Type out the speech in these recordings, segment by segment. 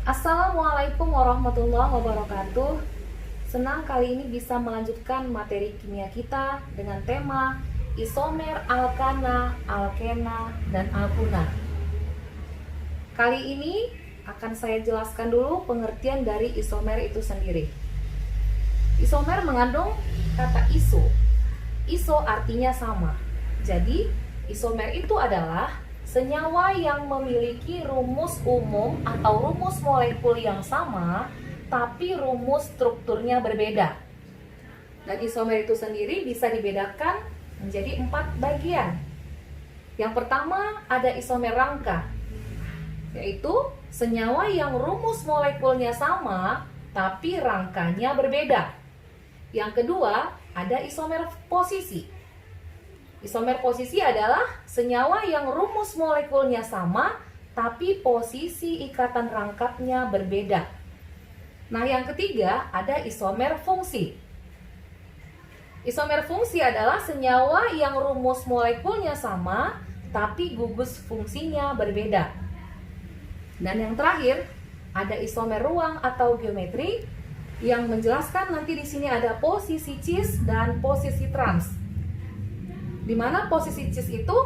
Assalamualaikum warahmatullahi wabarakatuh. Senang kali ini bisa melanjutkan materi kimia kita dengan tema isomer alkana, alkena, dan alkuna. Kali ini akan saya jelaskan dulu pengertian dari isomer itu sendiri. Isomer mengandung kata iso. Iso artinya sama. Jadi, isomer itu adalah senyawa yang memiliki rumus umum atau rumus molekul yang sama, tapi rumus strukturnya berbeda. Dan isomer itu sendiri bisa dibedakan menjadi 4 bagian. Yang pertama ada isomer rangka, yaitu senyawa yang rumus molekulnya sama, tapi rangkanya berbeda. Yang kedua ada isomer posisi. Isomer posisi adalah senyawa yang rumus molekulnya sama, tapi posisi ikatan rangkapnya berbeda. Nah, yang ketiga ada isomer fungsi. Isomer fungsi adalah senyawa yang rumus molekulnya sama, tapi gugus fungsinya berbeda. Dan yang terakhir ada isomer ruang atau geometri, yang menjelaskan nanti di sini ada posisi cis dan posisi trans. Di mana posisi cis itu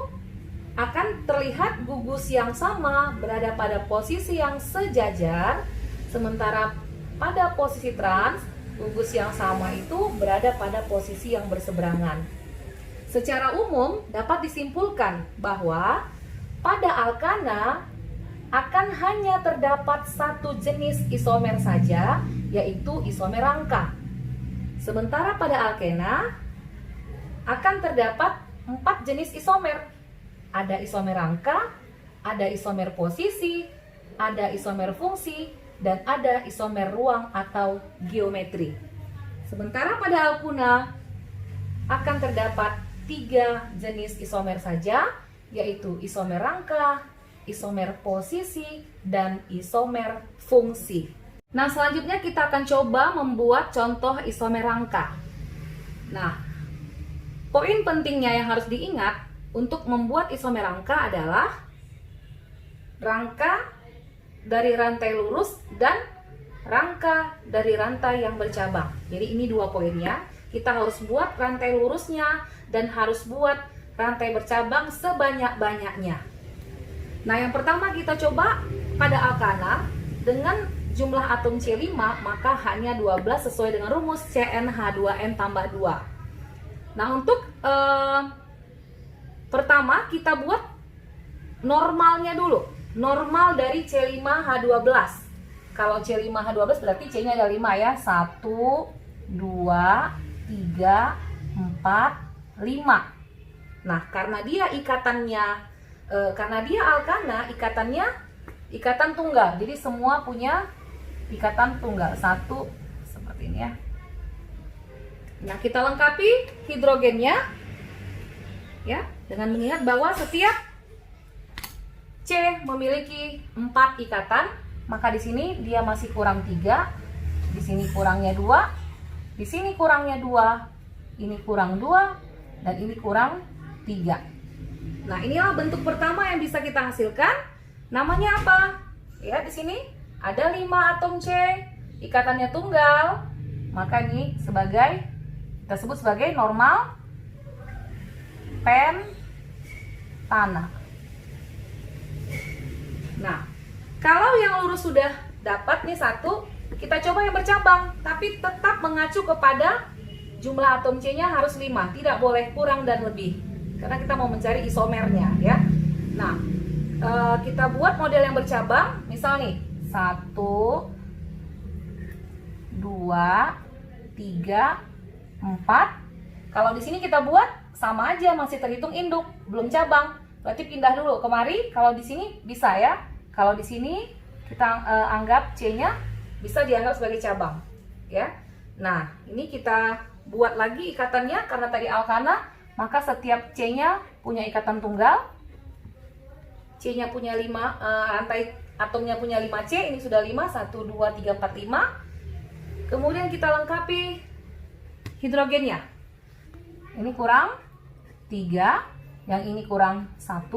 akan terlihat gugus yang sama berada pada posisi yang sejajar, sementara pada posisi trans gugus yang sama itu berada pada posisi yang berseberangan. Secara umum dapat disimpulkan bahwa pada alkana akan hanya terdapat satu jenis isomer saja, yaitu isomer rangka. Sementara pada alkena akan terdapat 4 jenis isomer. Ada isomer rangka, ada isomer posisi, ada isomer fungsi, dan ada isomer ruang atau geometri. Sementara pada alkuna akan terdapat 3 jenis isomer saja, yaitu isomer rangka, isomer posisi, dan isomer fungsi. Nah, selanjutnya kita akan coba membuat contoh isomer rangka. Nah, poin pentingnya yang harus diingat untuk membuat isomer rangka adalah rangka dari rantai lurus dan rangka dari rantai yang bercabang. Jadi ini 2 poinnya. Kita harus buat rantai lurusnya dan harus buat rantai bercabang sebanyak-banyaknya. Nah, yang pertama kita coba pada alkana dengan jumlah atom C5, maka hanya 12 sesuai dengan rumus CnH2n tambah 2. Nah, untuk pertama kita buat normalnya dulu. Normal dari C5H12. Kalau C5H12 berarti C-nya ada 5 ya. 1, 2, 3, 4, 5. Nah, karena dia ikatannya, karena dia alkana, ikatannya ikatan tunggal. Jadi semua punya ikatan tunggal. 1 seperti ini ya. Nah, kita lengkapi hidrogennya ya dengan mengingat bahwa setiap C memiliki 4 ikatan, maka di sini dia masih kurang 3, di sini kurangnya 2, di sini kurangnya 2, ini kurang 2, dan ini kurang 3. Nah, inilah bentuk pertama yang bisa kita hasilkan. Namanya apa? Ya, di sini ada 5 atom C, ikatannya tunggal, maka ini kita sebut sebagai normal pentana. Nah, kalau yang lurus sudah dapat nih 1, kita coba yang bercabang, tapi tetap mengacu kepada jumlah atom C-nya harus 5, tidak boleh kurang dan lebih, karena kita mau mencari isomernya ya. Nah, kita buat model yang bercabang, misal nih 1, 2, 3, 4. Kalau di sini kita buat sama aja, masih terhitung induk, belum cabang. Berarti pindah dulu kemari. Kalau di sini bisa ya. Kalau di sini kita anggap C-nya bisa dianggap sebagai cabang, ya. Nah, ini kita buat lagi ikatannya karena tadi alkana, maka setiap C-nya punya ikatan tunggal. C-nya punya 5, rantai atomnya punya 5C, ini sudah 5, 1, 2, 3, 4, 5. Kemudian kita lengkapi hidrogennya. Ini kurang 3, yang ini kurang 1,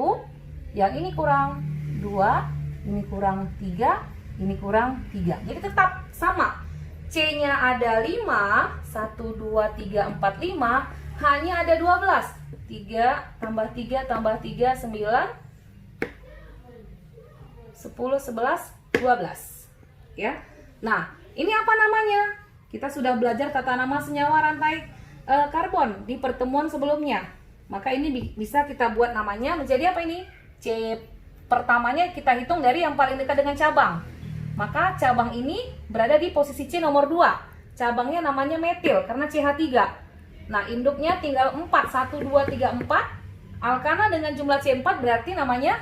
yang ini kurang 2, ini kurang 3, ini kurang 3. Jadi tetap sama. C-nya ada 5, 1, 2, 3, 4, 5, hanya ada 12. 3 tambah 3 tambah 3, 9, 10, 11, 12. Ya. Nah, ini apa namanya? Kita sudah belajar tata nama senyawa rantai karbon di pertemuan sebelumnya. Maka ini bisa kita buat namanya menjadi apa ini? C pertamanya kita hitung dari yang paling dekat dengan cabang. Maka cabang ini berada di posisi C nomor 2. Cabangnya namanya metil karena CH3. Nah, induknya tinggal 4, 1, 2, 3, 4. Alkana dengan jumlah C4 berarti namanya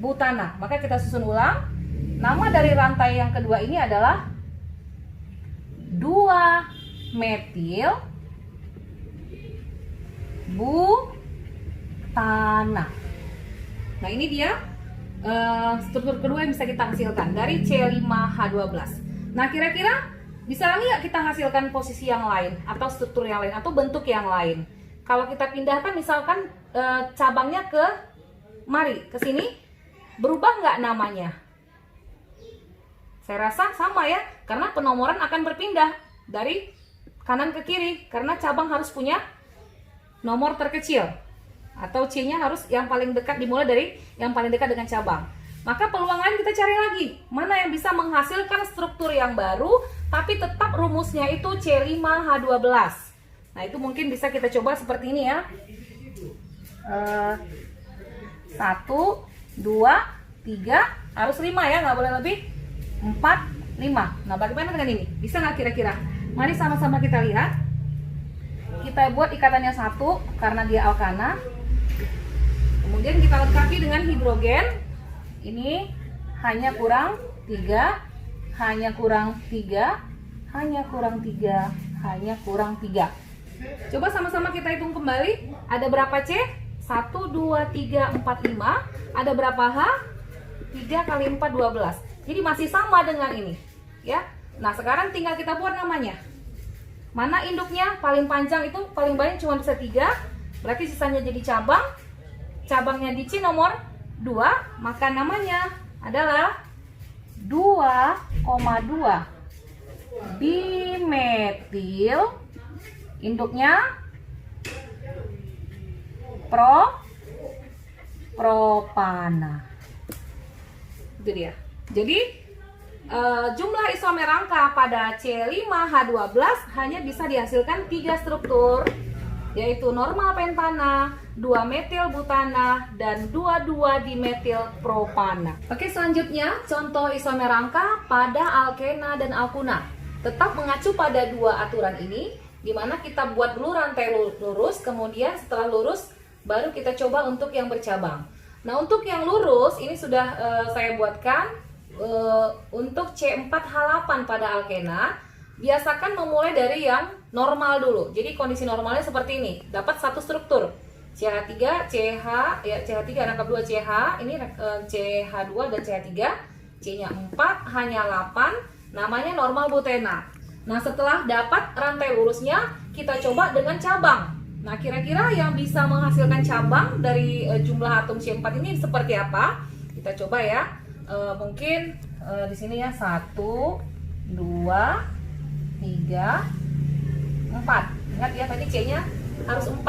butana. Maka kita susun ulang. Nama dari rantai yang kedua ini adalah 2-metil butana. Nah, ini dia struktur kedua yang bisa kita hasilkan dari C5H12. Nah, kira-kira bisa lagi nggak kita hasilkan posisi yang lain atau struktur yang lain atau bentuk yang lain? Kalau kita pindahkan misalkan cabangnya ke ke sini, berubah nggak namanya? Saya rasa sama ya, karena penomoran akan berpindah dari kanan ke kiri karena cabang harus punya nomor terkecil atau C-nya harus yang paling dekat, dimulai dari yang paling dekat dengan cabang. Maka peluang lain kita cari lagi, mana yang bisa menghasilkan struktur yang baru tapi tetap rumusnya itu C5H12. Nah, itu mungkin bisa kita coba seperti ini ya. 1, 2, 3, harus 5 ya, nggak boleh lebih. 4, 5. Nah, bagaimana dengan ini? Bisa nggak kira-kira? Mari sama-sama kita lihat. Kita buat ikatannya 1 karena dia alkana. Kemudian kita lengkapi dengan hidrogen. Ini hanya kurang 3, hanya kurang 3, hanya kurang 3, hanya kurang 3. Coba sama-sama kita hitung kembali. Ada berapa C? 1, 2, 3, 4, 5. Ada berapa H? 3 kali 4, 12. Jadi masih sama dengan ini, ya. Nah, sekarang tinggal kita buat namanya. Mana induknya paling panjang itu paling banyak cuma bisa 3, berarti sisanya jadi cabang. Cabangnya di C nomor 2, maka namanya adalah 2,2 dimetil, induknya propana. Itu dia. Jadi jumlah isomer rangka pada C5H12 hanya bisa dihasilkan 3 struktur, yaitu normal pentana, 2-metil butana, dan 2,2-dimetil propana. Oke, selanjutnya contoh isomer rangka pada alkena dan alkuna. Tetap mengacu pada 2 aturan ini, di mana kita buat dulu rantai lurus, kemudian setelah lurus baru kita coba untuk yang bercabang. Nah, untuk yang lurus ini sudah saya buatkan. Untuk C4H8 pada alkena, biasakan memulai dari yang normal dulu. Jadi kondisi normalnya seperti ini. Dapat satu struktur. CH3, CH, ya CH3 rangkap 2 CH, ini CH2 dan CH3. C-nya 4, hanya 8, namanya normal butena. Nah, setelah dapat rantai lurusnya, kita coba dengan cabang. Nah, kira-kira yang bisa menghasilkan cabang dari jumlah atom C4 ini seperti apa? Kita coba ya. Mungkin di sini ya 1, 2, 3, 4. Ingat ya, tadi C-nya harus 4.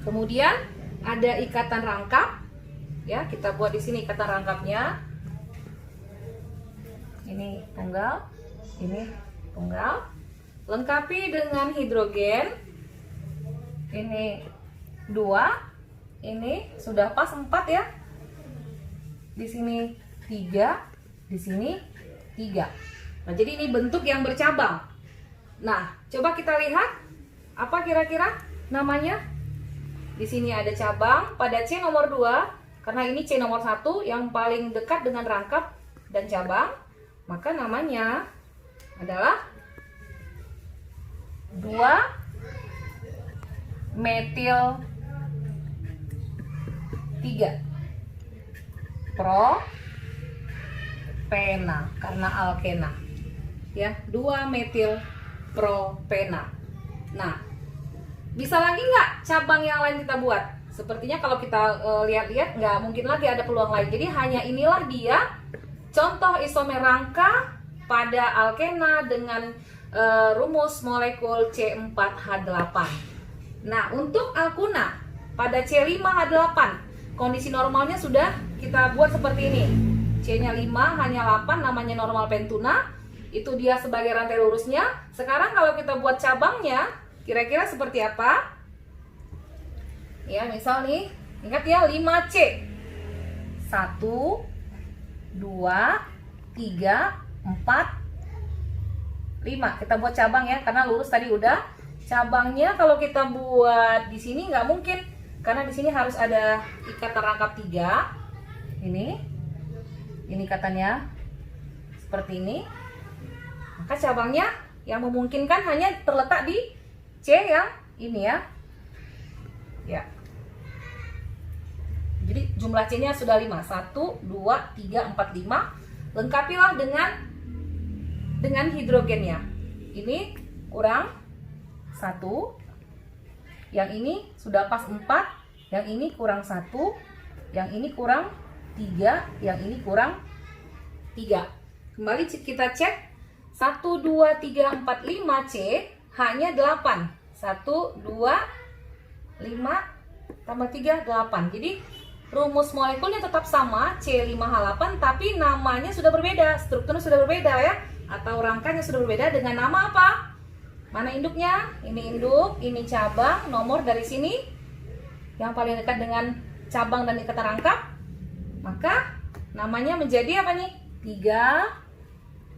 Kemudian ada ikatan rangkap. Ya, kita buat di sini ikatan rangkapnya. Ini tunggal, ini tunggal. Lengkapi dengan hidrogen. Ini 2. Ini sudah pas 4 ya. Di sini 3, di sini 3. Nah, jadi ini bentuk yang bercabang. Nah, coba kita lihat apa kira-kira namanya. Di sini ada cabang pada C nomor 2, karena ini C nomor 1 yang paling dekat dengan rangkap dan cabang, maka namanya adalah 2-metil 3 propena karena alkena ya, 2-metil propena. Nah, bisa lagi nggak cabang yang lain kita buat? Sepertinya kalau kita lihat-lihat nggak mungkin lagi ada peluang lain. Jadi hanya inilah dia contoh isomer rangka pada alkena dengan rumus molekul C4H8. Nah, untuk alkuna pada C5H8, kondisi normalnya sudah kita buat seperti ini. C-nya 5, hanya 8, namanya normal pentuna. Itu dia sebagai rantai lurusnya. Sekarang kalau kita buat cabangnya, kira-kira seperti apa? Ya, misal nih, ingat ya 5C. 1, 2, 3, 4, 5. Kita buat cabang ya, karena lurus tadi udah. Cabangnya kalau kita buat di sini nggak mungkin, karena di sini harus ada ikatan rangkap 3. Ini ikatannya seperti ini. Maka cabangnya yang memungkinkan hanya terletak di C yang ini ya. Ya. Jadi jumlah C-nya sudah 5. 1, 2, 3, 4, 5. Lengkapilah dengan hidrogennya. Ini kurang 1, yang ini sudah pas 4, yang ini kurang 1, yang ini kurang 3, yang ini kurang 3. Kembali kita cek 1, 2, 3, 4, 5 C hanya 8. 1, 2, 5 tambah 3, 8. Jadi rumus molekulnya tetap sama C5H8, tapi namanya sudah berbeda, strukturnya sudah berbeda ya, atau rangkanya sudah berbeda dengan nama apa? Mana induknya? Ini induk, ini cabang, nomor dari sini yang paling dekat dengan cabang dan ikatan rangkap. Maka namanya menjadi apa nih? 3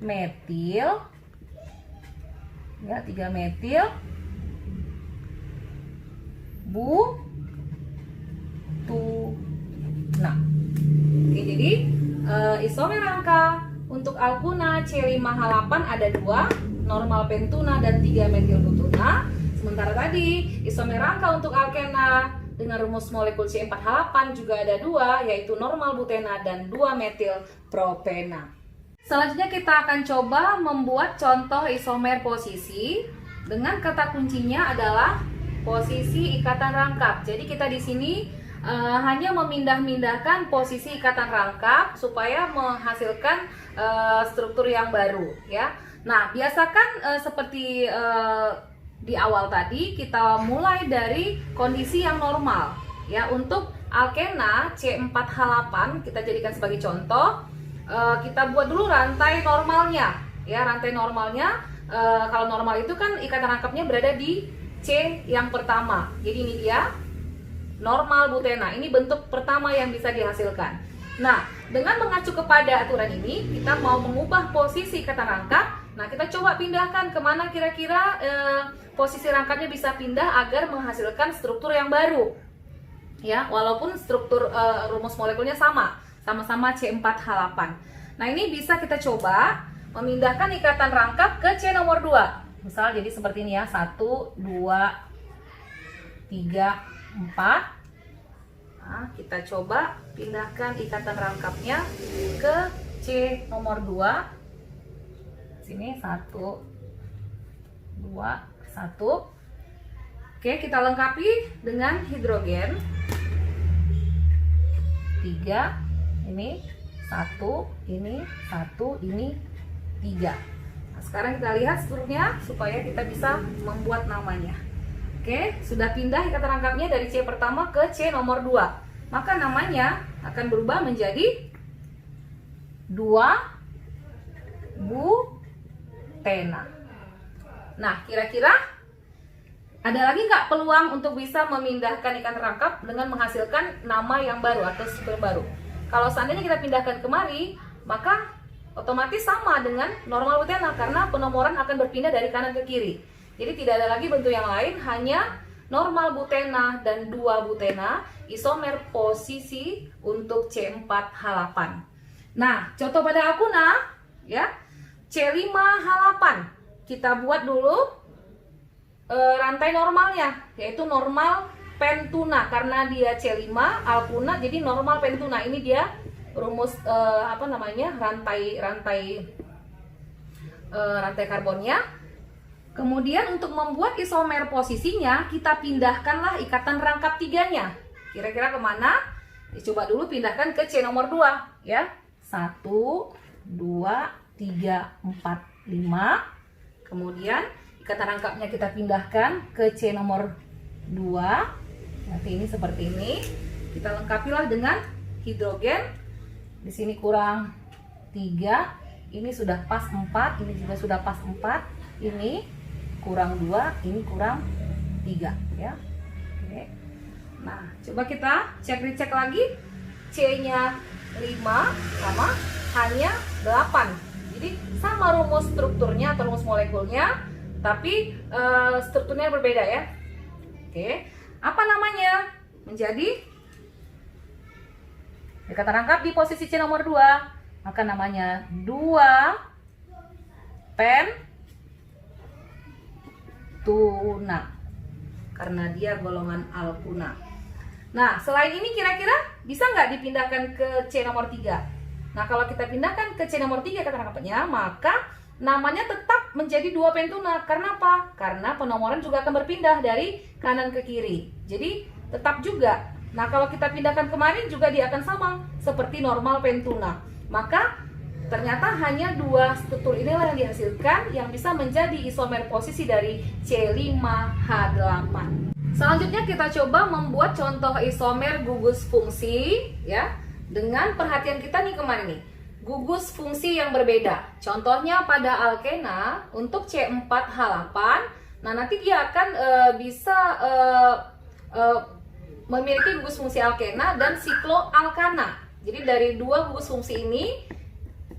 metil. Ya, 3 metil butuna. Oke, jadi isomer rangka untuk alkuna C5H8 ada 2, normal pentuna dan 3 metil butuna. Sementara tadi isomer rangka untuk alkena dengan rumus molekul C4H8 juga ada 2, yaitu normal butena dan 2 metil propena. Selanjutnya kita akan coba membuat contoh isomer posisi dengan kata kuncinya adalah posisi ikatan rangkap. Jadi kita di sini hanya memindah-mindahkan posisi ikatan rangkap supaya menghasilkan struktur yang baru ya. Nah, biasakan seperti di awal tadi kita mulai dari kondisi yang normal ya. Untuk alkena C4H8 kita jadikan sebagai contoh. Kita buat dulu rantai normalnya ya. Rantai normalnya kalau normal itu kan ikatan rangkapnya berada di C yang pertama. Jadi ini dia normal butena. Ini bentuk pertama yang bisa dihasilkan. Nah, dengan mengacu kepada aturan ini, kita mau mengubah posisi ikatan rangkap. Nah, kita coba pindahkan kemana kira-kira posisi rangkapnya bisa pindah agar menghasilkan struktur yang baru. Ya, walaupun struktur rumus molekulnya sama-sama C4H8. Nah, ini bisa kita coba memindahkan ikatan rangkap ke C nomor 2. Misal jadi seperti ini ya, 1, 2, 3, 4. Nah, kita coba pindahkan ikatan rangkapnya ke C nomor 2. Sini 1, 2, 1. Oke, kita lengkapi dengan hidrogen. 3, ini 1, ini 1, ini 3. Nah, sekarang kita lihat strukturnya supaya kita bisa membuat namanya. Oke, sudah pindah ikatan rangkapnya dari C pertama ke C nomor 2. Maka namanya akan berubah menjadi 2-butena. Nah, kira-kira ada lagi nggak peluang untuk bisa memindahkan ikatan rangkap dengan menghasilkan nama yang baru atau struktur baru? Kalau seandainya kita pindahkan kemari, maka otomatis sama dengan normal butena karena penomoran akan berpindah dari kanan ke kiri. Jadi tidak ada lagi bentuk yang lain, hanya normal butena dan 2 butena, isomer posisi untuk C4H8. Nah, contoh pada alkuna ya, C5H8. Kita buat dulu rantai normalnya, yaitu normal pentuna karena dia C5 alkuna, jadi normal pentuna. Ini dia rumus rantai karbonnya. Kemudian untuk membuat isomer posisinya, kita pindahkanlah ikatan rangkap 3-nya. Kira-kira kemana? Coba dulu pindahkan ke C nomor 2 ya. 1, 2, 3, 4, 5. Kemudian ikatan rangkapnya kita pindahkan ke C nomor 2. Nanti ini seperti ini. Kita lengkapilah dengan hidrogen. Di sini kurang 3. Ini sudah pas 4. Ini juga sudah pas 4. Ini kurang 2. Ini kurang 3 ya. Oke. Nah, coba kita cek-recek lagi. C-nya 5 sama hanya 8. Jadi sama rumus strukturnya atau rumus molekulnya, tapi strukturnya berbeda ya. Oke. Apa namanya? Menjadi ikatan rangkap di posisi C nomor 2. Maka namanya 2 pentuna. Karena dia golongan alkuna. Nah, selain ini kira-kira bisa nggak dipindahkan ke C nomor 3? Nah, kalau kita pindahkan ke C nomor 3 ikatan rangkapnya, maka namanya tetap menjadi 2 pentuna. Karena apa? Karena penomoran juga akan berpindah dari kanan ke kiri. Jadi tetap juga. Nah, kalau kita pindahkan kemarin juga dia akan sama seperti normal pentuna. Maka ternyata hanya 2 struktur inilah yang dihasilkan yang bisa menjadi isomer posisi dari C5H8. Selanjutnya kita coba membuat contoh isomer gugus fungsi ya. Dengan perhatian kita nih kemarin nih, gugus fungsi yang berbeda. Contohnya pada alkena untuk C4H8. Nah, nanti dia akan bisa memiliki gugus fungsi alkena dan sikloalkana. Jadi dari 2 gugus fungsi ini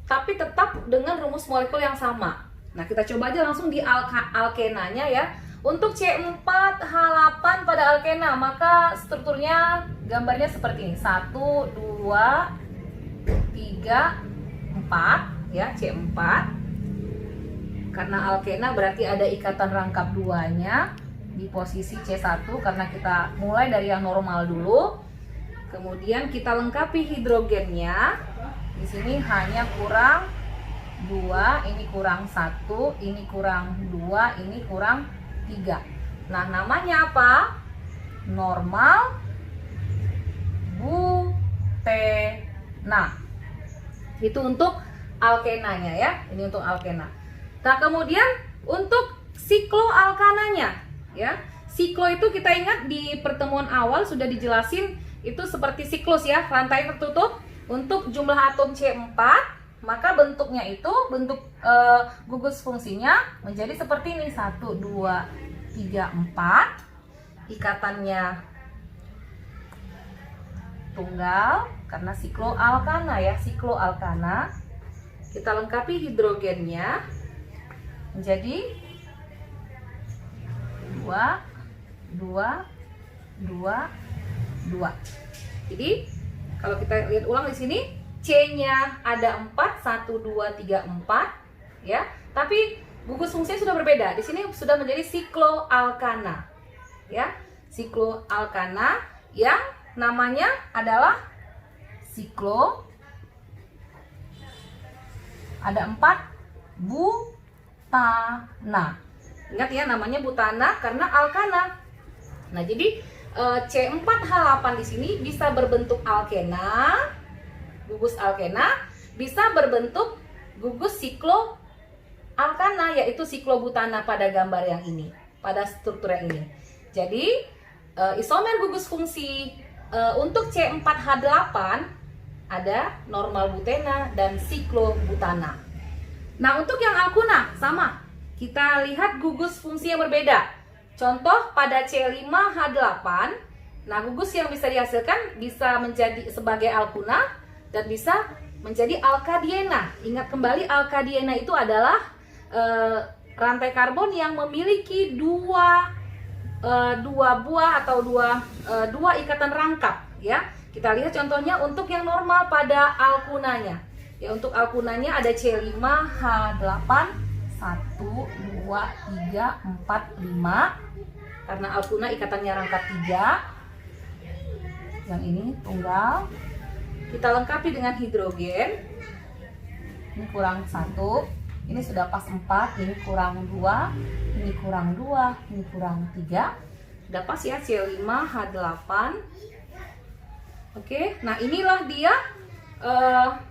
tapi tetap dengan rumus molekul yang sama. Nah, kita coba aja langsung di alkenanya ya. Untuk C4H8 pada alkena, maka strukturnya gambarnya seperti ini. 1, 2, 3, 4 ya, C4. Karena alkena berarti ada ikatan rangkap 2-nya di posisi C1 karena kita mulai dari yang normal dulu. Kemudian kita lengkapi hidrogennya. Di sini hanya kurang 2, ini kurang 1, ini kurang 2, ini kurang 3. Nah, namanya apa? Normal butena. Itu untuk alkenanya ya. Ini untuk alkena. Nah, kemudian untuk sikloalkananya ya. Siklo itu kita ingat di pertemuan awal sudah dijelasin itu seperti siklus ya, rantai tertutup. Untuk jumlah atom C4, maka bentuknya itu bentuk gugus fungsinya menjadi seperti ini. 1, 2, 3, 4. Ikatannya tunggal karena sikloalkana ya, sikloalkana. Kita lengkapi hidrogennya menjadi 2, 2, 2, 2. Jadi kalau kita lihat ulang di sini, C-nya ada 4, 1, 2, 3, 4 ya. Tapi gugus fungsinya sudah berbeda. Di sini sudah menjadi sikloalkana. Ya, sikloalkana yang namanya adalah siklo. Ada 4 butana. Ingat ya, namanya butana karena alkana. Nah, jadi C4H8 di sini bisa berbentuk alkena, gugus alkena, bisa berbentuk gugus sikloalkana yaitu siklobutana pada gambar yang ini, pada struktur yang ini. Jadi isomer gugus fungsi untuk C4H8 ada normal butena dan siklobutana. Nah, untuk yang alkuna sama. Kita lihat gugus fungsi yang berbeda. Contoh pada C5H8, nah gugus yang bisa dihasilkan bisa menjadi sebagai alkuna dan bisa menjadi alkadiena. Ingat kembali, alkadiena itu adalah rantai karbon yang memiliki dua buah atau dua ikatan rangkap ya. Kita lihat contohnya untuk yang normal pada alkunanya. Ya, untuk alkunanya ada C5H8 1, 2, 3, 4, 5. Karena alkuna ikatannya rangkap 3. Yang ini tunggal. Kita lengkapi dengan hidrogen. Ini kurang 1. Ini sudah pas 4. Ini kurang 2. Ini kurang 2. Ini kurang 3. Sudah pas ya, C5H8. Oke, nah inilah dia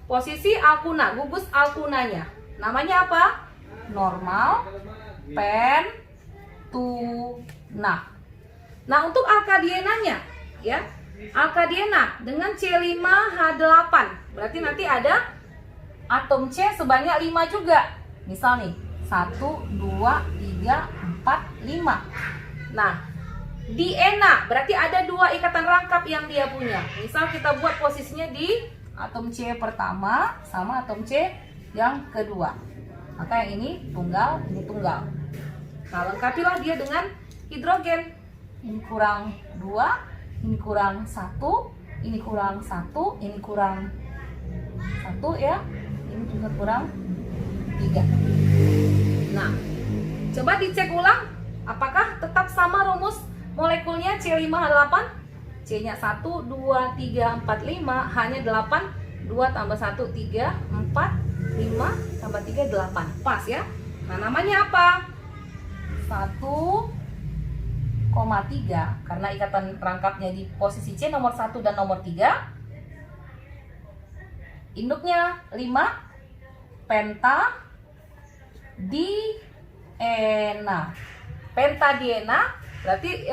posisi alkuna, gugus alkunanya. Namanya apa? Normal pentuna. Nah, untuk alkadienanya ya. Alkadiena dengan C5H8. Berarti nanti ada atom C sebanyak 5 juga. Misal nih, 1 2 3 4 5. Nah, diena berarti ada 2 ikatan rangkap yang dia punya. Misal kita buat posisinya di atom C pertama sama atom C yang kedua. Maka yang ini tunggal, ini tunggal. Nah, lengkapilah dia dengan hidrogen. Ini kurang 2, ini kurang 1, ini kurang 1, ini kurang 1 ya. Ini juga kurang 3. Nah, coba dicek ulang apakah tetap sama rumus molekulnya C5H8. C-nya 1, 2, 3, 4, 5, hanya 8. 2 tambah 1, 3, 4, 5 tambah 3, 8. Pas ya. Nah, namanya apa? 1,3 karena ikatan rangkapnya di posisi C nomor 1 dan nomor 3. Induknya 5, pentadiena. Pentadiena berarti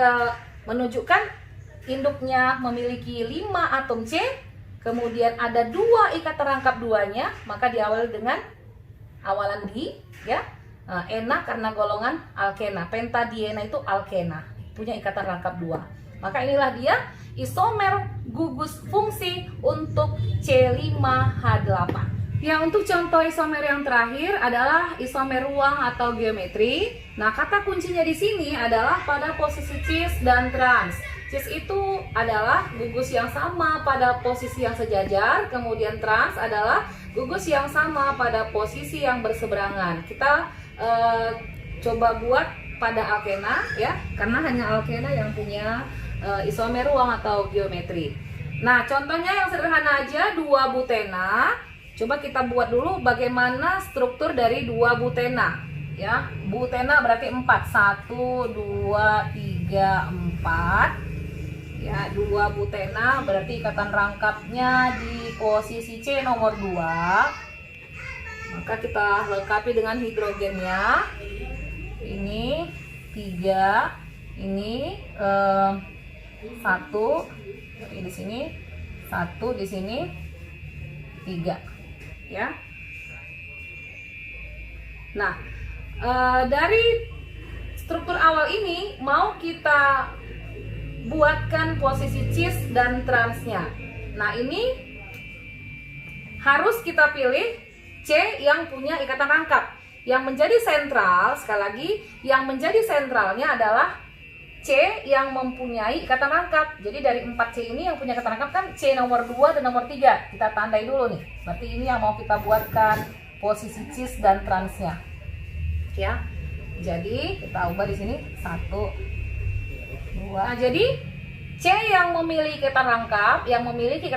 menunjukkan induknya memiliki 5 atom C, kemudian ada 2 ikatan rangkap duanya, maka diawali dengan awalan di ya. Ena karena golongan alkena. Pentadiena itu alkena, punya ikatan rangkap 2. Maka inilah dia isomer gugus fungsi untuk C5H8. Ya, untuk contoh isomer yang terakhir adalah isomer ruang atau geometri. Nah, kata kuncinya di sini adalah pada posisi cis dan trans. Cis itu adalah gugus yang sama pada posisi yang sejajar, kemudian trans adalah gugus yang sama pada posisi yang berseberangan. Kita coba buat pada alkena ya, karena hanya alkena yang punya isomer ruang atau geometri. Nah, contohnya yang sederhana aja 2 butena. Coba kita buat dulu bagaimana struktur dari 2 butena ya. Butena berarti 4. 1 2 3 4. Ya, 2 butena berarti ikatan rangkapnya di posisi C nomor 2. Maka kita lengkapi dengan hidrogennya. Ini 3, ini 1, di sini 1, di sini 3, ya. Nah, dari struktur awal ini mau kita buatkan posisi cis dan transnya. Nah, ini harus kita pilih C yang punya ikatan rangkap. Yang menjadi sentral, sekali lagi, yang menjadi sentralnya adalah C yang mempunyai ikatan rangkap. Jadi dari 4C ini yang punya ikatan rangkap kan C nomor 2 dan nomor 3. Kita tandai dulu nih. Berarti ini yang mau kita buatkan posisi cis dan transnya. Ya. Jadi kita ubah di sini 1 2. Nah, jadi C yang memiliki ikatan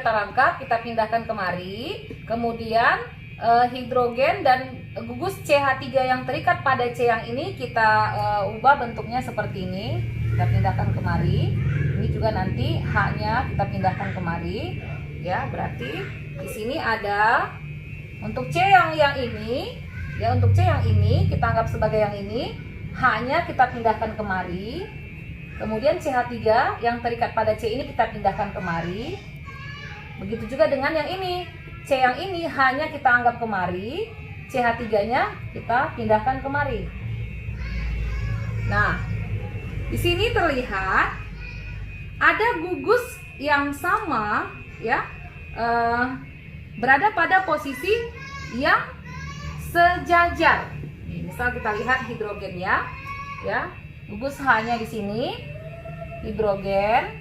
rangkap, kita pindahkan kemari. Kemudian hidrogen dan gugus CH3 yang terikat pada C yang ini kita ubah bentuknya seperti ini. Kita pindahkan kemari. Ini juga nanti H-nya kita pindahkan kemari. Ya, berarti di sini ada untuk C yang ini, ya, untuk C yang ini kita anggap sebagai yang ini. H-nya kita pindahkan kemari. Kemudian CH3 yang terikat pada C ini kita pindahkan kemari. Begitu juga dengan yang ini. C yang ini hanya kita anggap kemari, CH3-nya kita pindahkan kemari. Nah, di sini terlihat ada gugus yang sama ya, berada pada posisi yang sejajar. Nih, misal kita lihat hidrogennya ya, gugus hanya di sini hidrogen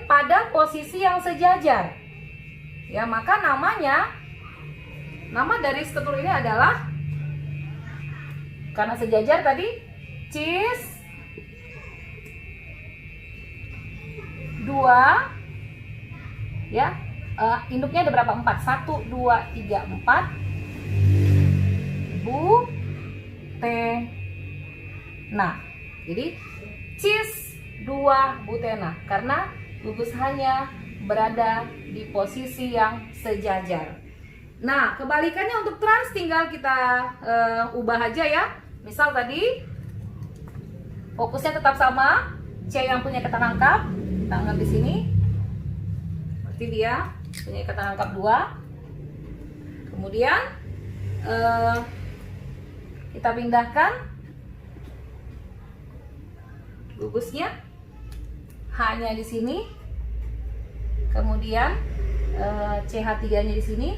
pada posisi yang sejajar. Ya, maka nama dari struktur ini adalah, karena sejajar tadi, cis 2 ya. Induknya ada berapa? 4. 1 2 3 4. Butena. Jadi cis 2 butena karena gugus hanya berada di posisi yang sejajar. Nah, kebalikannya untuk trans tinggal kita ubah aja ya. Misal tadi fokusnya tetap sama, C yang punya ikatan angkap, kita anggap di sini. Berarti dia punya ikatan angkap 2. Kemudian kita pindahkan gugusnya hanya di sini. Kemudian CH3-nya di sini.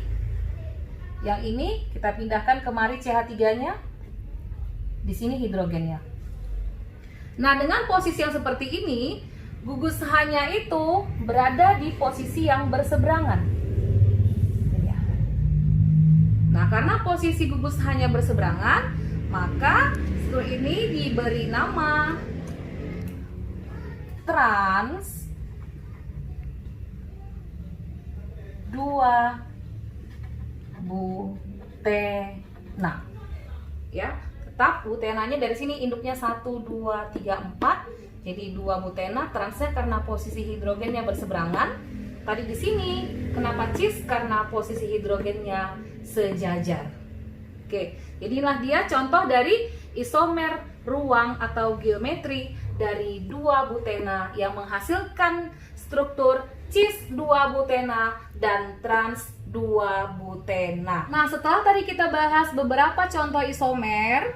Yang ini kita pindahkan kemari CH3-nya. Di sini hidrogennya. Nah, dengan posisi yang seperti ini, gugus hanya itu berada di posisi yang berseberangan. Nah, karena posisi gugus hanya berseberangan, maka struktur ini diberi nama trans 2-butena. Ya, tetap butenanya dari sini induknya 1, 2, 3, 4. Jadi 2-butena, transnya karena posisi hidrogennya berseberangan. Tadi di sini kenapa cis? Karena posisi hidrogennya sejajar. Oke, jadilah dia contoh dari isomer ruang atau geometri dari 2-butena yang menghasilkan struktur cis 2-butena dan trans 2-butena. Nah, setelah tadi kita bahas beberapa contoh isomer,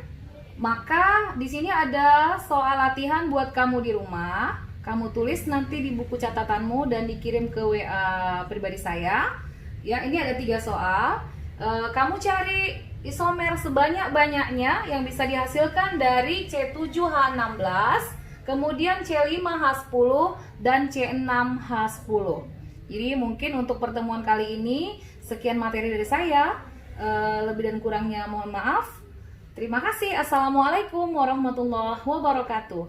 maka di sini ada soal latihan buat kamu di rumah. Kamu tulis nanti di buku catatanmu dan dikirim ke WA pribadi saya. Ya, ini ada 3 soal. Kamu cari isomer sebanyak-banyaknya yang bisa dihasilkan dari C7H16, kemudian C5H10 dan C6H10. Jadi mungkin untuk pertemuan kali ini sekian materi dari saya. Lebih dan kurangnya mohon maaf. Terima kasih. Assalamualaikum warahmatullahi wabarakatuh.